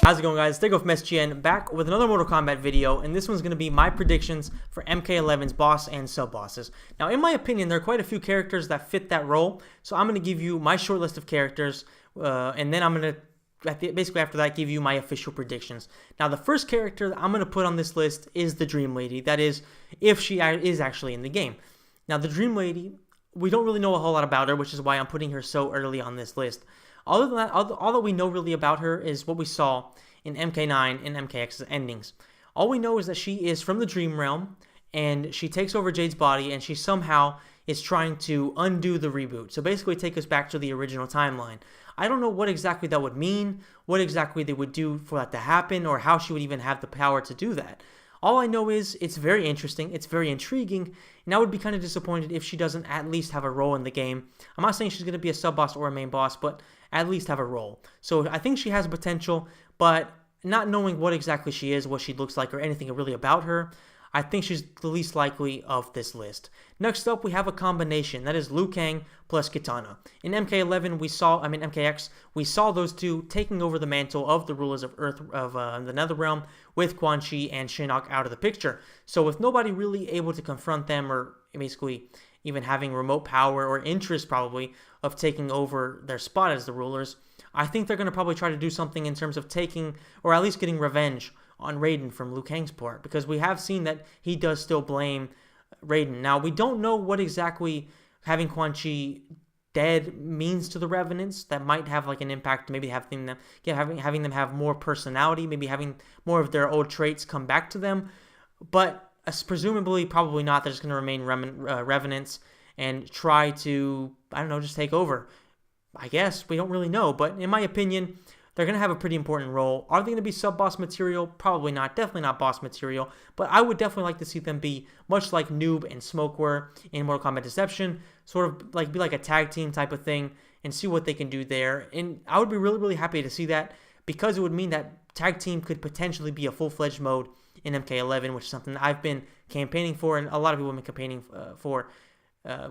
How's it going, guys? Stick with MSGN back with another Mortal Kombat video, and this one's going to be my predictions for MK11's boss and sub-bosses. Now, in my opinion, there are quite a few characters that fit that role, so I'm going to give you my short list of characters, and then I'm going to, basically after that, give you my official predictions. Now, the first character that I'm going to put on this list is the Dream Lady, that is, if she is actually in the game. Now, the Dream Lady, we don't really know a whole lot about her, which is why I'm putting her so early on this list. Other than that, all that we know really about her is what we saw in MK9 and MKX's endings. All we know is that she is from the Dream Realm, and she takes over Jade's body, and she somehow is trying to undo the reboot. So basically take us back to the original timeline. I don't know what exactly that would mean, what exactly they would do for that to happen, or how she would even have the power to do that. All I know is it's very interesting, it's very intriguing, and I would be kind of disappointed if she doesn't at least have a role in the game. I'm not saying she's going to be a sub-boss or a main boss, but at least have a role. So I think she has potential, but not knowing what exactly she is, what she looks like, or anything really about her, I think she's the least likely of this list. Next up, we have a combination. That is Liu Kang plus Kitana. In MKX, we saw those two taking over the mantle of the rulers of Earth, of the Netherrealm, with Quan Chi and Shinnok out of the picture. So with nobody really able to confront them, or basically even having remote power or interest probably of taking over their spot as the rulers, I think they're going to probably try to do something in terms of taking, or at least getting revenge on Raiden from Liu Kang's part, because we have seen that he does still blame Raiden. Now, we don't know what exactly having Quan Chi dead means to the Revenants. That might have like an impact, maybe having them have more personality, maybe having more of their old traits come back to them, but presumably probably not. They're just going to remain Revenants and try to, I don't know, just take over. I guess. We don't really know, but in my opinion, they're going to have a pretty important role. Are they going to be sub-boss material? Probably not. Definitely not boss material. But I would definitely like to see them be much like Noob and Smoke were in Mortal Kombat Deception. Sort of like be like a tag team type of thing and see what they can do there. And I would be really, really happy to see that, because it would mean that tag team could potentially be a full-fledged mode in MK11, which is something that I've been campaigning for and a lot of people have been campaigning for,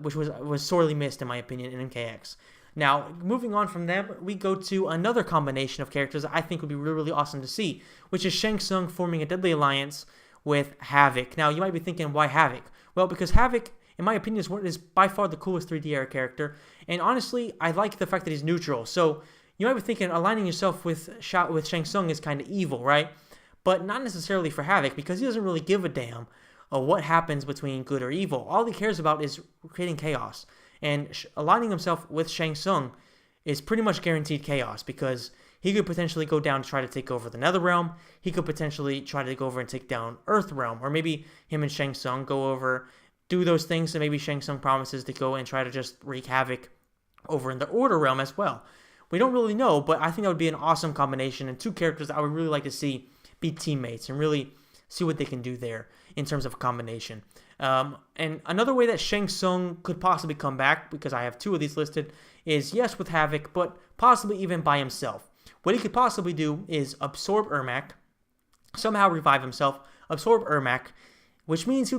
which was sorely missed in my opinion in MKX. Now, moving on from them, we go to another combination of characters that I think would be really, really awesome to see, which is Shang Tsung forming a deadly alliance with Havik. Now, you might be thinking, why Havik? Well, because Havik, in my opinion, is by far the coolest 3D era character, and honestly, I like the fact that he's neutral. So, you might be thinking, aligning yourself with Shang Tsung is kind of evil, right? But not necessarily for Havik, because he doesn't really give a damn what happens between good or evil. All he cares about is creating chaos. And aligning himself with Shang Tsung is pretty much guaranteed chaos, because he could potentially go down to try to take over the Netherrealm. He could potentially try to go over and take down Earthrealm, or maybe him and Shang Tsung go over, do those things, and maybe Shang Tsung promises to go and try to just wreak havoc over in the Order Realm as well. We don't really know, but I think that would be an awesome combination, and two characters I would really like to see be teammates and really see what they can do there in terms of a combination. And another way that Shang Tsung could possibly come back, because I have two of these listed, is yes with Havik, but possibly even by himself. What he could possibly do is absorb Ermac, somehow revive himself, absorb Ermac, which means he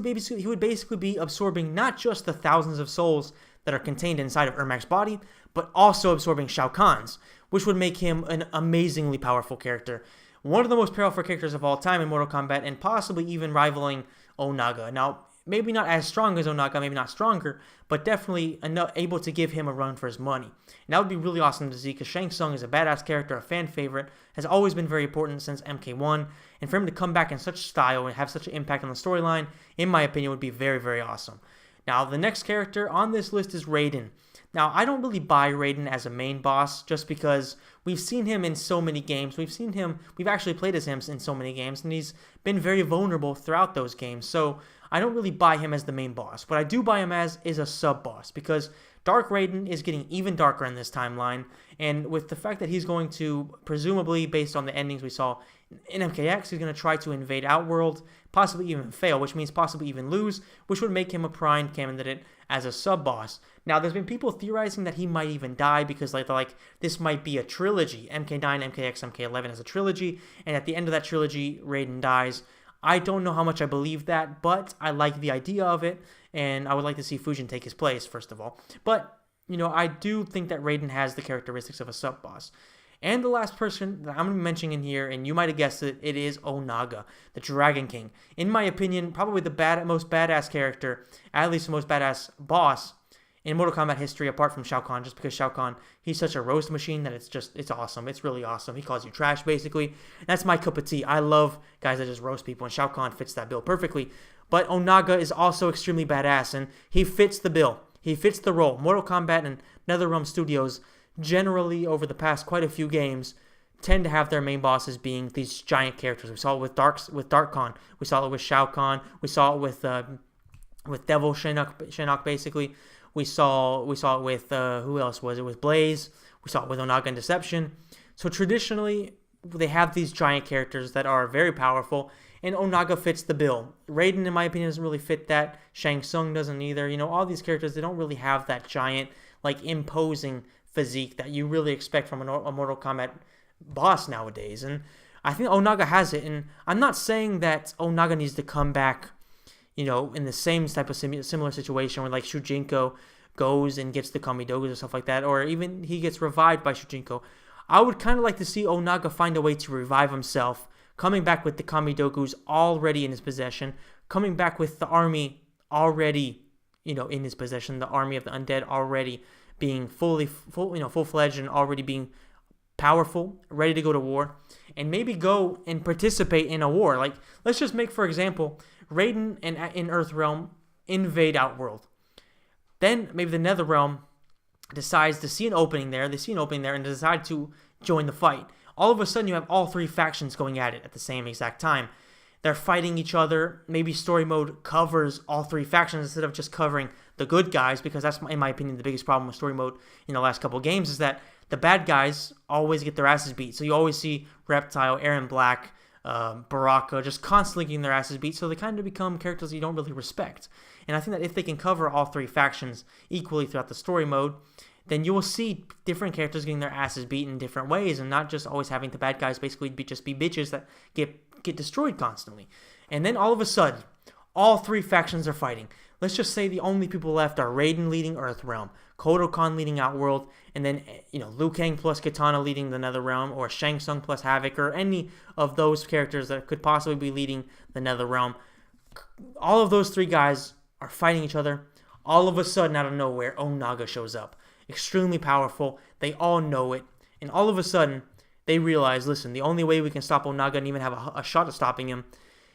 would basically be absorbing not just the thousands of souls that are contained inside of Ermac's body, but also absorbing Shao Kahn's, which would make him an amazingly powerful character. One of the most powerful characters of all time in Mortal Kombat, and possibly even rivaling Onaga. Now, maybe not as strong as Onaga, maybe not stronger, but definitely able to give him a run for his money. And that would be really awesome to see, because Shang Tsung is a badass character, a fan favorite, has always been very important since MK1, and for him to come back in such style and have such an impact on the storyline, in my opinion, would be very, very awesome. Now, the next character on this list is Raiden. Now, I don't really buy Raiden as a main boss, just because we've seen him in so many games. We've actually played as him in so many games, and he's been very vulnerable throughout those games. So I don't really buy him as the main boss. What I do buy him as is a sub-boss, because Dark Raiden is getting even darker in this timeline, and with the fact that he's going to, presumably based on the endings we saw in MKX, he's going to try to invade Outworld, possibly even fail, which means possibly even lose, which would make him a prime candidate as a sub-boss. Now, there's been people theorizing that he might even die, because like this might be a trilogy, MK9, MKX, MK11 as a trilogy, and at the end of that trilogy, Raiden dies. I don't know how much I believe that, but I like the idea of it, and I would like to see Fujin take his place, first of all. But, you know, I do think that Raiden has the characteristics of a sub-boss. And the last person that I'm mentioning in here, and you might have guessed it, it is Onaga, the Dragon King. In my opinion, probably the most badass character, at least the most badass boss in Mortal Kombat history, apart from Shao Kahn, just because Shao Kahn, he's such a roast machine that it's awesome. It's really awesome. He calls you trash, basically. That's my cup of tea. I love guys that just roast people, and Shao Kahn fits that bill perfectly. But Onaga is also extremely badass, and he fits the bill. He fits the role. Mortal Kombat and NetherRealm Studios, generally over the past quite a few games, tend to have their main bosses being these giant characters. We saw it with Dark Khan. We saw it with Shao Kahn. We saw it with Devil Shinnok, basically. We saw it with, who else was it? With Blaze. We saw it with Onaga and Deception. So traditionally, they have these giant characters that are very powerful, and Onaga fits the bill. Raiden, in my opinion, doesn't really fit that. Shang Tsung doesn't either. You know, all these characters, they don't really have that giant, like, imposing physique that you really expect from a Mortal Kombat boss nowadays. And I think Onaga has it, and I'm not saying that Onaga needs to come back, you know, in the same type of similar situation where, like, Shujinko goes and gets the Kamidogus or stuff like that, or even he gets revived by Shujinko. I would kind of like to see Onaga find a way to revive himself, coming back with the Kamidogus already in his possession, coming back with the army already, you know, in his possession, the army of the undead already being full-fledged and already being powerful, ready to go to war, and maybe go and participate in a war. Like, let's just make, for example, Raiden and in Earthrealm invade Outworld. Then maybe the Netherrealm decides to see an opening there. They see an opening there and decide to join the fight. All of a sudden, you have all three factions going at it at the same exact time. They're fighting each other. Maybe story mode covers all three factions instead of just covering the good guys, because that's, in my opinion, the biggest problem with story mode in the last couple of games is that the bad guys always get their asses beat. So you always see Reptile, Aaron Black, Baraka just constantly getting their asses beat, so they kind of become characters you don't really respect. And I think that if they can cover all three factions equally throughout the story mode, then you will see different characters getting their asses beat in different ways, and not just always having the bad guys basically just be bitches that get destroyed constantly. And then all of a sudden, all three factions are fighting. Let's just say the only people left are Raiden leading Earthrealm, Kodo Khan leading Outworld, and then, you know, Liu Kang plus Kitana leading the Netherrealm, or Shang Tsung plus Havoc, or any of those characters that could possibly be leading the Netherrealm. All of those three guys are fighting each other. All of a sudden, out of nowhere, Onaga shows up. Extremely powerful. They all know it. And all of a sudden, they realize, listen, the only way we can stop Onaga and even have a shot at stopping him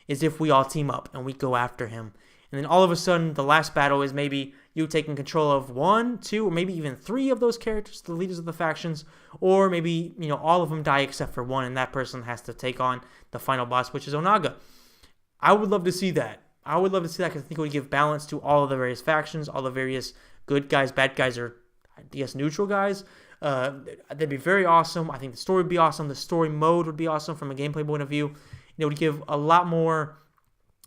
is if we all team up and we go after him. And then all of a sudden, the last battle is maybe you taking control of 1, 2, or maybe even 3 of those characters, the leaders of the factions, or maybe, you know, all of them die except for one, and that person has to take on the final boss, which is Onaga. I would love to see that. I would love to see that because I think it would give balance to all of the various factions, all the various good guys, bad guys, or I guess neutral guys. That'd be very awesome. I think the story would be awesome. The story mode would be awesome from a gameplay point of view. It would give a lot more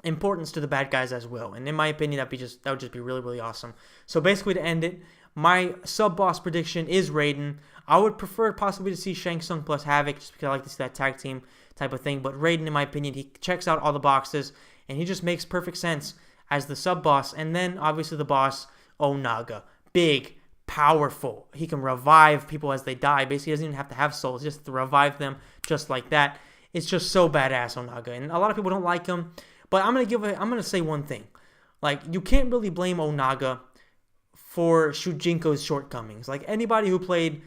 importance to the bad guys as well. And in my opinion, that would just be really, really awesome. So basically, to end it, my sub-boss prediction is Raiden. I would prefer possibly to see Shang Tsung plus Havoc, just because I like to see that tag team type of thing. But Raiden, in my opinion, he checks out all the boxes, and he just makes perfect sense as the sub-boss. And then, obviously, the boss, Onaga. Big, powerful. He can revive people as they die. Basically, he doesn't even have to have souls. He just has to revive them just like that. It's just so badass, Onaga. And a lot of people don't like him. But I'm gonna say one thing. Like, you can't really blame Onaga for Shujinko's shortcomings. Like, anybody who played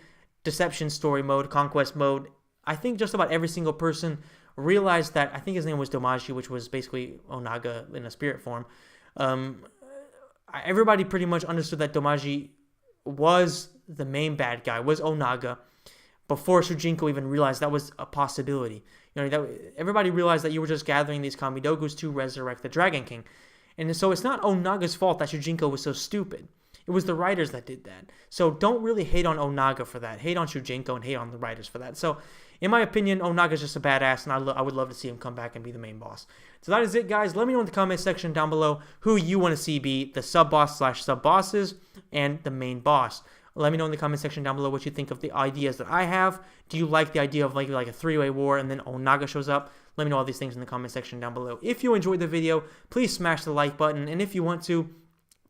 Deception story mode, Conquest mode, I think just about every single person realized that, I think his name was Domaji, which was basically Onaga in a spirit form. Everybody pretty much understood that Domaji was the main bad guy, was Onaga, before Shujinko even realized that was a possibility. You know, everybody realized that you were just gathering these Kamidogus to resurrect the Dragon King. And so it's not Onaga's fault that Shujinko was so stupid. It was the writers that did that. So don't really hate on Onaga for that. Hate on Shujinko and hate on the writers for that. So in my opinion, Onaga's just a badass, and I would love to see him come back and be the main boss. So that is it, guys. Let me know in the comment section down below who you want to see be the sub-boss / sub-bosses and the main boss. Let me know in the comment section down below what you think of the ideas that I have. Do you like the idea of like a 3-way war and then Onaga shows up? Let me know all these things in the comment section down below. If you enjoyed the video, please smash the like button. And if you want to,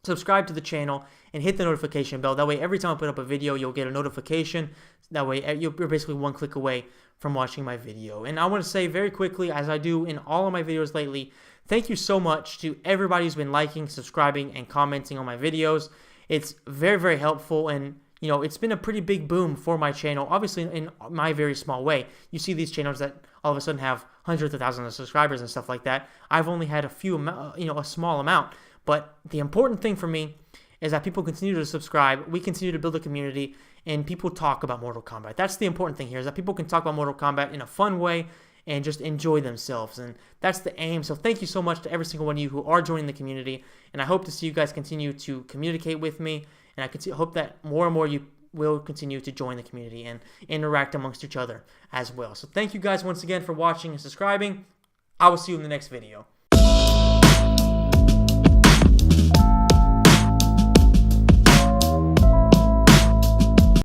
subscribe to the channel and hit the notification bell. That way, every time I put up a video, you'll get a notification. That way, you're basically one click away from watching my video. And I want to say very quickly, as I do in all of my videos lately, thank you so much to everybody who's been liking, subscribing, and commenting on my videos. It's very, very helpful, and you know, it's been a pretty big boom for my channel, obviously in my very small way. You see these channels that all of a sudden have hundreds of thousands of subscribers and stuff like that. I've only had a small amount. But the important thing for me is that people continue to subscribe, we continue to build a community, and people talk about Mortal Kombat. That's the important thing here, is that people can talk about Mortal Kombat in a fun way and just enjoy themselves. And that's the aim. So thank you so much to every single one of you who are joining the community. And I hope to see you guys continue to communicate with me. And I hope that more and more you will continue to join the community and interact amongst each other as well. So thank you guys once again for watching and subscribing. I will see you in the next video.